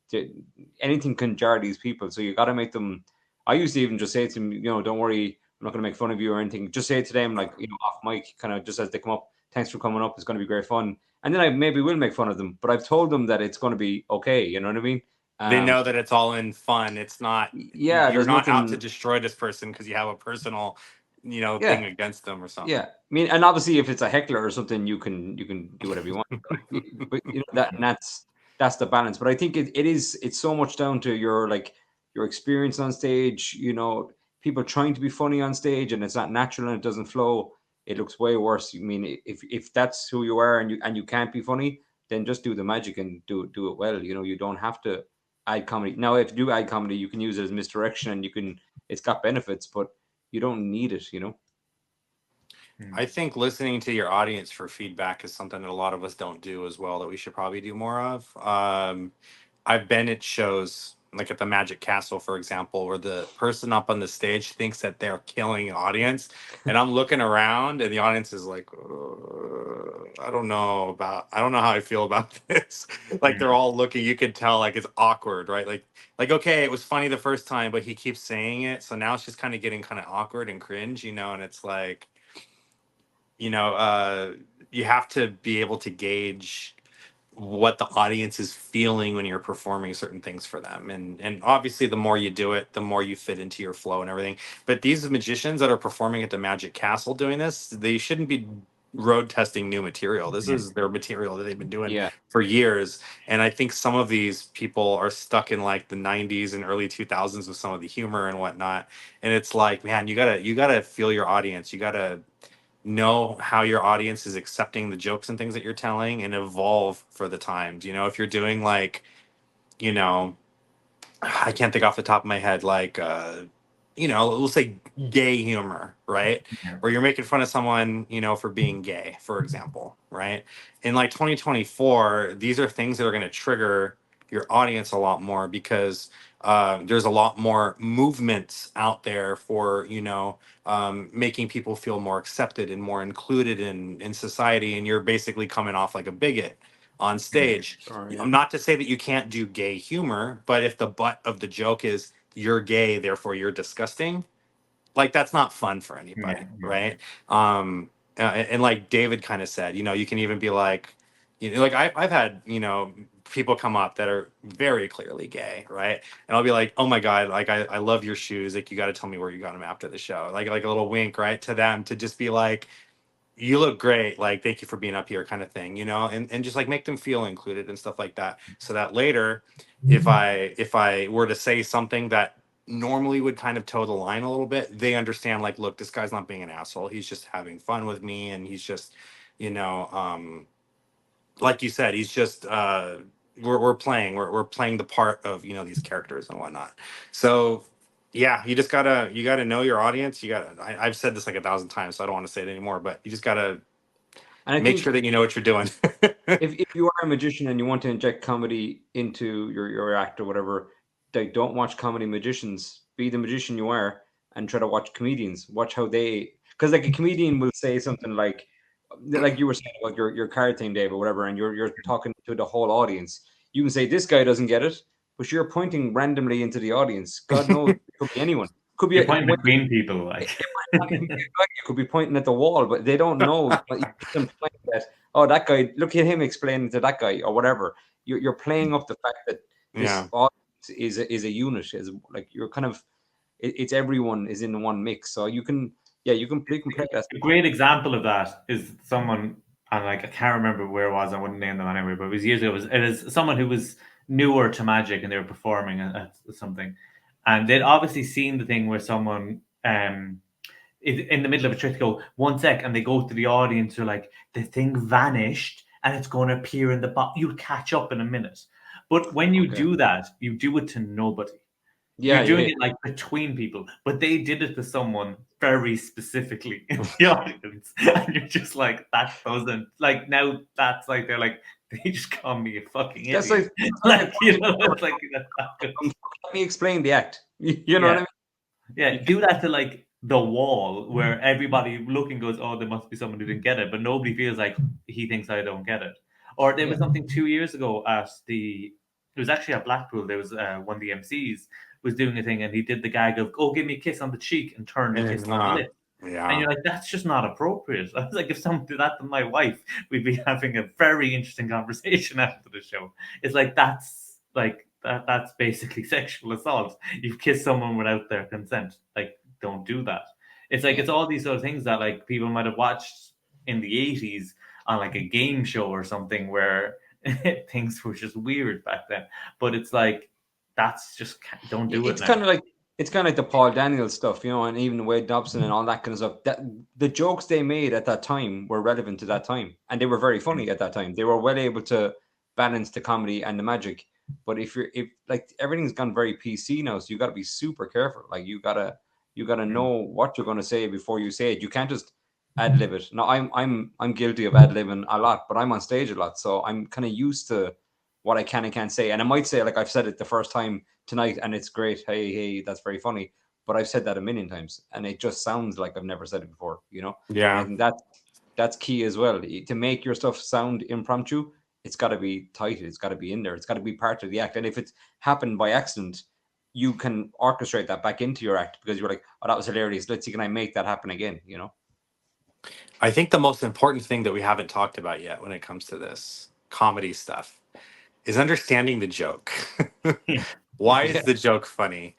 anything can jar these people. So you got to make them. I used to even just say to them, don't worry, I'm not going to make fun of you or anything. Just say to them like off mic, kind of just as they come up, thanks for coming up. It's going to be great fun. And then I maybe will make fun of them, but I've told them that it's going to be okay. You know what I mean? They know that it's all in fun. It's not. Yeah, You're there's not out to nothing. destroy this person because you have a personal, Yeah, thing against them or something. yeah. I mean, and obviously, if it's a heckler or something, you can do whatever you want. But that's the balance. But I think it's so much down to your experience on stage. People trying to be funny on stage and it's not natural and it doesn't flow. It looks way worse. I mean, if that's who you are and you can't be funny, then just do the magic and do it well. You don't have to add comedy. Now, if you do add comedy, you can use it as misdirection and it's got benefits, but you don't need it. I think listening to your audience for feedback is something that a lot of us don't do as well, that we should probably do more of. I've been at shows like at the Magic Castle, for example, where the person up on the stage thinks that they're killing the audience. And I'm looking around and the audience is like, I don't know how I feel about this. Like they're all looking, you could tell like it's awkward, right? Like, okay, it was funny the first time, but he keeps saying it. So now it's just kind of getting kind of awkward and cringe, and it's like, you have to be able to gauge what the audience is feeling when you're performing certain things for them. And obviously the more you do it, the more you fit into your flow and everything. But these magicians that are performing at the Magic Castle doing this, they shouldn't be road testing new material. This is their material that they've been doing for years. And I think some of these people are stuck in like the 90s and early 2000s with some of the humor and whatnot. And it's like, man, you gotta feel your audience. You gotta know how your audience is accepting the jokes and things that you're telling and evolve for the times. If you're doing like, I can't think off the top of my head, like, we'll say gay humor, right? Or you're making fun of someone, for being gay, for example, right? In like 2024, these are things that are going to trigger your audience a lot more because there's a lot more movements out there for, making people feel more accepted and more included in society. And you're basically coming off like a bigot on stage. Sorry, Not to say that you can't do gay humor, but if the butt of the joke is you're gay, therefore you're disgusting, like that's not fun for anybody, right? And like David kind of said, you can even be like, like I've had, people come up that are very clearly gay, right? And I'll be like, oh my God, like I love your shoes. Like you got to tell me where you got them after the show. Like a little wink, right? To them to just be like, you look great, like thank you for being up here kind of thing, and just like make them feel included and stuff like that, so that later if I were to say something that normally would kind of toe the line a little bit, they understand like, look, this guy's not being an asshole, he's just having fun with me, and he's just like you said, he's just we're playing the part of these characters and whatnot. So yeah, you gotta know your audience. I've said this like 1,000 times, so I don't want to say it anymore, but you just gotta and I make think sure that you know what you're doing. if you are a magician and you want to inject comedy into your act or whatever, don't watch comedy magicians. Be the magician you are and try to watch comedians. Watch how they, because like a comedian will say something like you were saying about your card thing, Dave, or whatever, and you're talking to the whole audience. You can say this guy doesn't get it, but you're pointing randomly into the audience. God knows, it could be anyone. Could be You're pointing between people, it like. might not even be a guy. You could be pointing at the wall, but they don't know. But you keep them playing that. Oh, that guy! Look at him explaining to that guy, or whatever. You're playing up the fact that this Yeah. audience is a unit. Is like you're kind of it's everyone is in one mix. So you can play that. A great example of that is someone, and like I can't remember where it was. I wouldn't name them anyway, but it was years ago. It is someone who was newer to Magic, and they were performing at something, and they'd obviously seen the thing where someone in the middle of a trick go 1 sec, and they go to the audience. They're like, the thing vanished, and it's going to appear in the box. You'll catch up in a minute. But when you do that, you do it to nobody. You're doing it like between people, but they did it to someone very specifically in the audience, and you're just like, that doesn't like now. That's like they're like they just call me a fucking idiot. That's like you know, it's like that's not good. Let me explain the act. You know what I mean? Yeah, do that to like the wall where everybody looking goes, oh, there must be someone who didn't get it, but nobody feels like he thinks I don't get it. Or there was something 2 years ago at it was actually at Blackpool. There was one of the MCs was doing a thing, and he did the gag of, "Oh, give me a kiss on the cheek," and turn and kiss on the lip. Yeah. And you're like, that's just not appropriate. I was like, if someone did that to my wife, we'd be having a very interesting conversation after the show. It's like that's basically sexual assault. You've kissed someone without their consent. Like, don't do that. It's like it's all these sort of things that like people might have watched in the 80s on like a game show or something where things were just weird back then. But it's like that's just don't do it. It's kind of like the Paul Daniels stuff, you know, and even Wade Dobson and all that kind of stuff. That the jokes they made at that time were relevant to that time, and they were very funny at that time. They were well able to balance the comedy and the magic. But if like everything's gone very PC now, so you got to be super careful. Like you gotta know what you're going to say before you say it. You can't just ad lib it. Now I'm guilty of ad libbing a lot, but I'm on stage a lot, so I'm kind of used to what I can and can't say. And I might say, like I've said it the first time tonight, and it's great. Hey, that's very funny. But I've said that a million times, and it just sounds like I've never said it before. You know? Yeah. And that's key as well. To make your stuff sound impromptu, it's got to be tight. It's got to be in there. It's got to be part of the act. And if it's happened by accident, you can orchestrate that back into your act because you're like, oh, that was hilarious. Let's see, can I make that happen again? You know? I think the most important thing that we haven't talked about yet when it comes to this comedy stuff is understanding the joke. Why is the joke funny?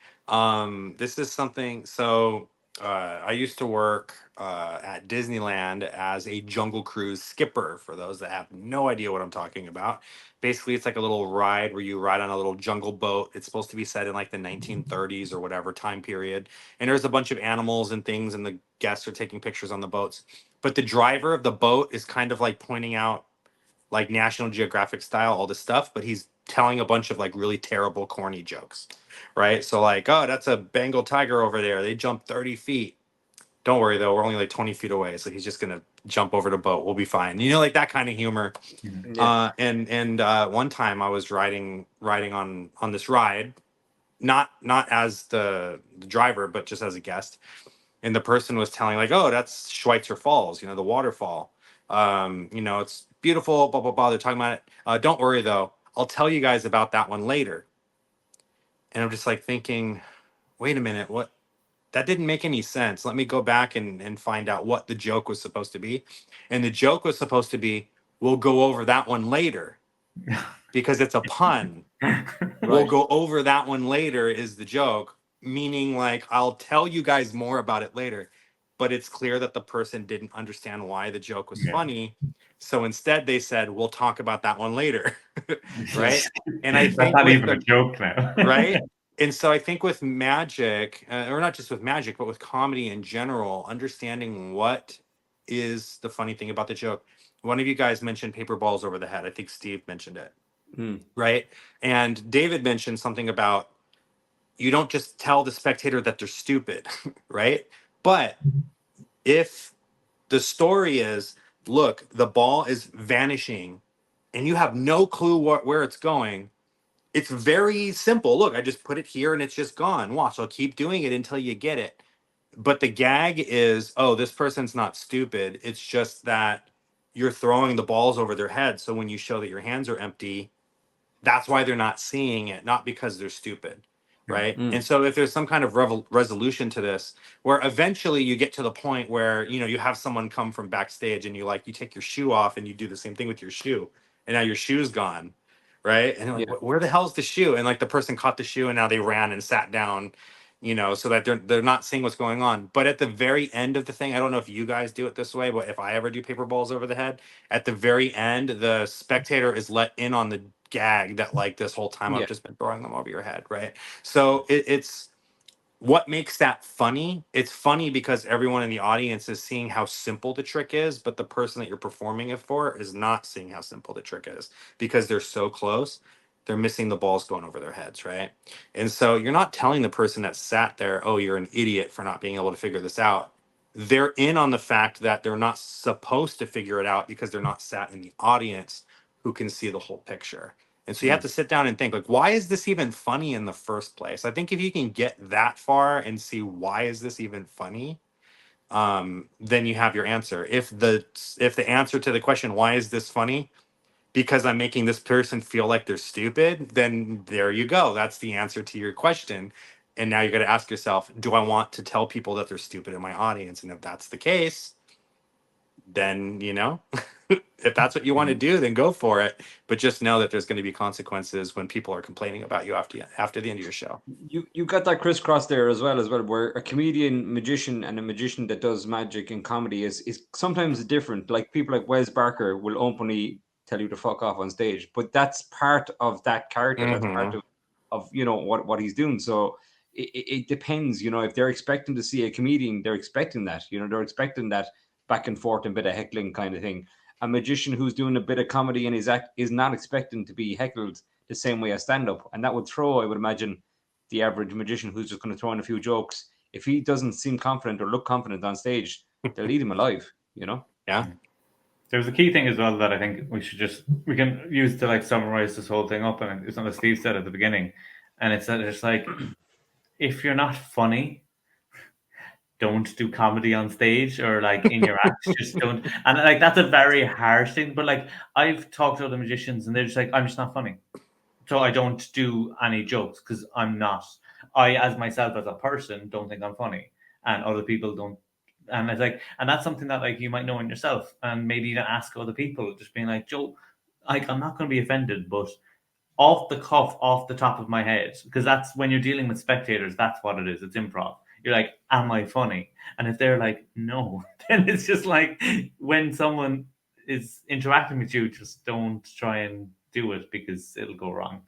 This is something. So I used to work at Disneyland as a Jungle Cruise skipper. For those that have no idea what I'm talking about, basically it's like a little ride where you ride on a little jungle boat. It's supposed to be set in like the 1930s or whatever time period, and there's a bunch of animals and things, and the guests are taking pictures on the boats. But the driver of the boat is kind of like pointing out, like National Geographic style, all this stuff, but he's telling a bunch of like really terrible, corny jokes, right? So like, oh, that's a Bengal tiger over there. They jump 30 feet. Don't worry though, we're only like 20 feet away, so he's just gonna jump over the boat. We'll be fine. You know, like that kind of humor. Yeah. And one time I was riding on this ride, not as the driver, but just as a guest. And the person was telling like, oh, that's Schweitzer Falls, you know, the waterfall. You know, it's beautiful, blah, blah, blah. They're talking about it. Don't worry, though. I'll tell you guys about that one later. And I'm just like thinking, wait a minute, what? That didn't make any sense. Let me go back and find out what the joke was supposed to be. And the joke was supposed to be, we'll go over that one later because it's a pun. We'll go over that one later is the joke, meaning like I'll tell you guys more about it later. But it's clear that the person didn't understand why the joke was funny. So instead they said, we'll talk about that one later. Right. And I think that's not even a joke now. Right. And so I think with magic, or not just with magic, but with comedy in general, understanding what is the funny thing about the joke. One of you guys mentioned paper balls over the head. I think Steve mentioned it. Right. And David mentioned something about you don't just tell the spectator that they're stupid. Right. But if the story is, look, the ball is vanishing and you have no clue where it's going, it's very simple. Look, I just put it here and it's just gone. Watch, I'll keep doing it until you get it. But the gag is, oh, this person's not stupid. It's just that you're throwing the balls over their head. So when you show that your hands are empty, that's why they're not seeing it, not because they're stupid. Right. Mm. And so if there's some kind of resolution to this, where eventually you get to the point where, you know, you have someone come from backstage and you take your shoe off and you do the same thing with your shoe. And now your shoe's gone. Right. And you're like, Yeah. Where the hell's the shoe? And like the person caught the shoe and now they ran and sat down, you know, so that they're not seeing what's going on. But at the very end of the thing, I don't know if you guys do it this way, but if I ever do paper balls over the head, at the very end, the spectator is let in on the gag that like this whole time Yeah. I've just been throwing them over your head, right? So it's what makes that funny. It's funny because everyone in the audience is seeing how simple the trick is, but the person that you're performing it for is not seeing how simple the trick is because they're so close. They're missing the balls going over their heads, right? And so you're not telling the person that sat there, oh, you're an idiot for not being able to figure this out. They're in on the fact that they're not supposed to figure it out because they're not sat in the audience who can see the whole picture. And so you have to sit down and think, like, why is this even funny in the first place? I think if you can get that far and see why is this even funny, then you have your answer. If the answer to the question, why is this funny? Because I'm making this person feel like they're stupid, then there you go. That's the answer to your question. And now you got to ask yourself, do I want to tell people that they're stupid in my audience? And if that's the case, then, you know, if that's what you want to do, then go for it. But just know that there's going to be consequences when people are complaining about you after the end of your show. You got that crisscross there as well, where a comedian, magician, and a magician that does magic and comedy is sometimes different. Like people like Wes Barker will openly tell you to fuck off on stage, but that's part of that character. That's part of you know what he's doing. So it depends. You know, if they're expecting to see a comedian, they're expecting that. You know, they're expecting that back and forth and bit of heckling kind of thing. A magician who's doing a bit of comedy in his act is not expecting to be heckled the same way as stand up, and that would throw, I would imagine, the average magician who's just going to throw in a few jokes. If he doesn't seem confident or look confident on stage, they'll eat him alive. You know? Yeah. There's a key thing as well that I think we can use to like summarize this whole thing up, and it's something Steve said at the beginning, and it's that it's like if you're not funny, don't do comedy on stage or like in your act. Just don't. And like that's a very harsh thing. But like I've talked to other magicians, and they're just like, I'm just not funny, so I don't do any jokes because I'm not. I, as myself as a person, don't think I'm funny, and other people don't. And it's like, and that's something that like you might know in yourself, and maybe even ask other people, just being like, Joe, like I'm not going to be offended, but off the cuff, off the top of my head, because that's when you're dealing with spectators. That's what it is. It's improv. You're like, am I funny? And if they're like, no, then it's just like when someone is interacting with you, just don't try and do it because it'll go wrong.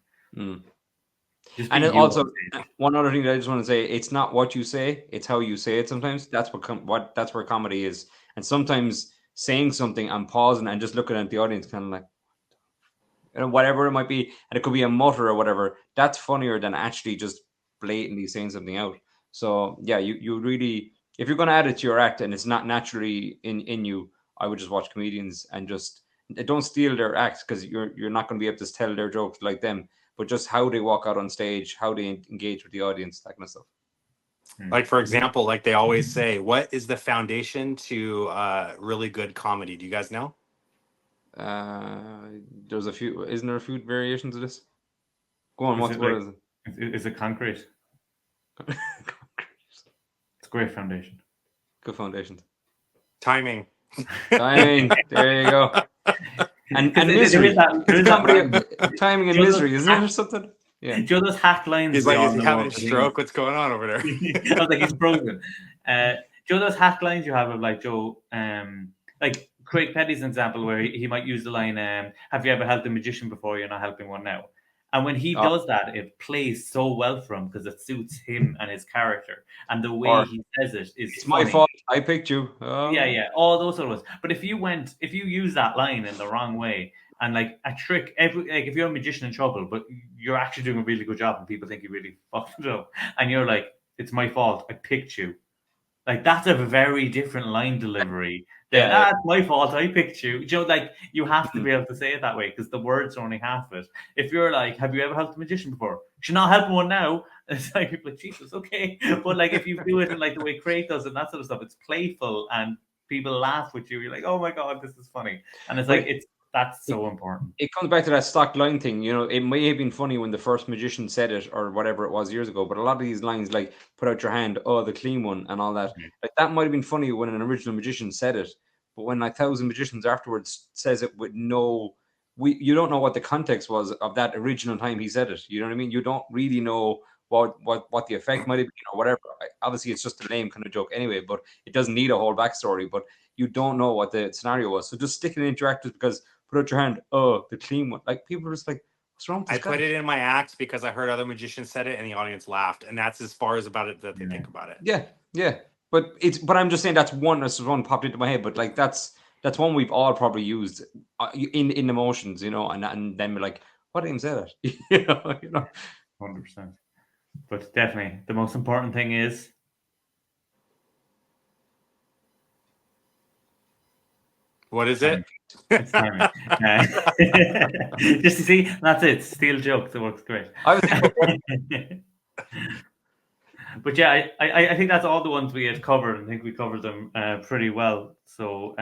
Just be And you also, on stage. one other thing that I just want to say: it's not what you say; it's how you say it. Sometimes that's that's where comedy is. And sometimes saying something and pausing and just looking at the audience, kind of like, you know, whatever it might be, and it could be a mutter or whatever. That's funnier than actually just blatantly saying something out. So yeah, you really, if you're going to add it to your act and it's not naturally in you, I would just watch comedians and just don't steal their act, because you're not going to be able to tell their jokes like them, but just how they walk out on stage, how they engage with the audience, that kind of stuff. Like, for example, like they always say, what is the foundation to really good comedy? Do you guys know? There's a few, isn't there a few variations of this? Go on, Is what it what like is it? is it concrete? It's a great foundation. Good foundations. Timing. Timing. There you go. And There misery. is that It's a comedy line. of timing and Do you know misery, isn't it, or something? Yeah. Do you know those hack lines? He's we like, all is he know having a of the stroke? What's going on over there? I was like, he's frozen. Do you know those hack lines you have of like Joe, like Craig Petty's an example where he might use the line, "Have you ever helped a magician before? You're not helping one now." And when he Oh, does that, it plays so well for him because it suits him and his character, and the way or he says it is it's my funny. fault. I picked you. Yeah, all those sort of ones. But if you use that line in the wrong way, and like a trick, like if you're a magician in trouble, but you're actually doing a really good job, and people think you really fucked it up, and you're like, "It's my fault. I picked you." Like that's a very different line delivery than Yeah. it's my fault, I picked you. You know, like you have to Mhm. be able to say it that way because the words are only half of it. If you're like, have you ever helped a magician before? You're not helping one now. It's like people are like, Jesus, okay. But like if you do it in like the way Craic does it and that sort of stuff, it's playful and people laugh with you. You're like, oh my god, this is funny. And it's But like that's so important. it comes back to that stock line thing. You know, it may have been funny when the first magician said it or whatever it was years ago, but a lot of these lines, like "put out your hand," "oh, the clean one," and all that, like that might have been funny when an original magician said it, but when like 1,000 magicians afterwards says it with you don't know what the context was of that original time he said it. You know what I mean? You don't really know what the effect might have been or whatever. Obviously, it's just a lame kind of joke anyway, but it doesn't need a whole backstory. But you don't know what the scenario was, so just stick it in interactive because. Put out your hand. Oh, the clean one. Like people are just like, what's wrong with this I guy? put it in my act because I heard other magicians said it and the audience laughed, and that's as far as about it that they think about it. Yeah. But I'm just saying that's one popped into my head. But like that's one we've all probably used in emotions, you know, and then we're like, what did him say that? you know. 100%. But definitely the most important thing is What is it? it's timing. Just to see, that's it. Steel jokes. It works great. I was thinking, But yeah, I think that's all the ones we had covered. I think we covered them pretty well. So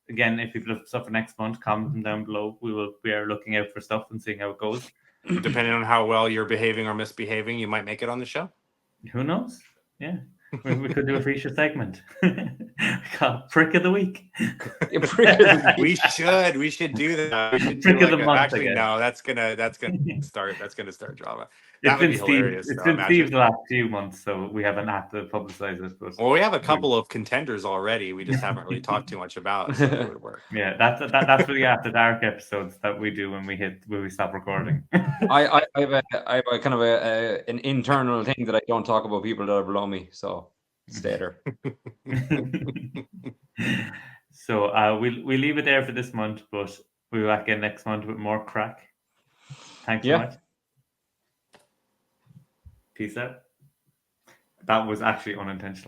again, if people have stuff for next month, comment them down below. We are looking out for stuff and seeing how it goes. Depending on how well you're behaving or misbehaving, you might make it on the show. Who knows? Yeah. We could do a feature segment. Called Prick of the Week. We should do that. We should do Prick of the like month, I actually guess. no, that's gonna start drama. It's That would been be Steve. hilarious. It's though, been imagine. Steve the last few months, so we haven't had to publicize it. But Well, we have a couple of contenders already. We just haven't really talked too much about, so it would work. yeah, that's for the after dark episodes that we do when we stop recording. I have a kind of an internal thing that I don't talk about people that are below me. So stay there. So we leave it there for this month, but we'll be back again next month with more crack. Thanks so much. Peace out. That was actually unintentional.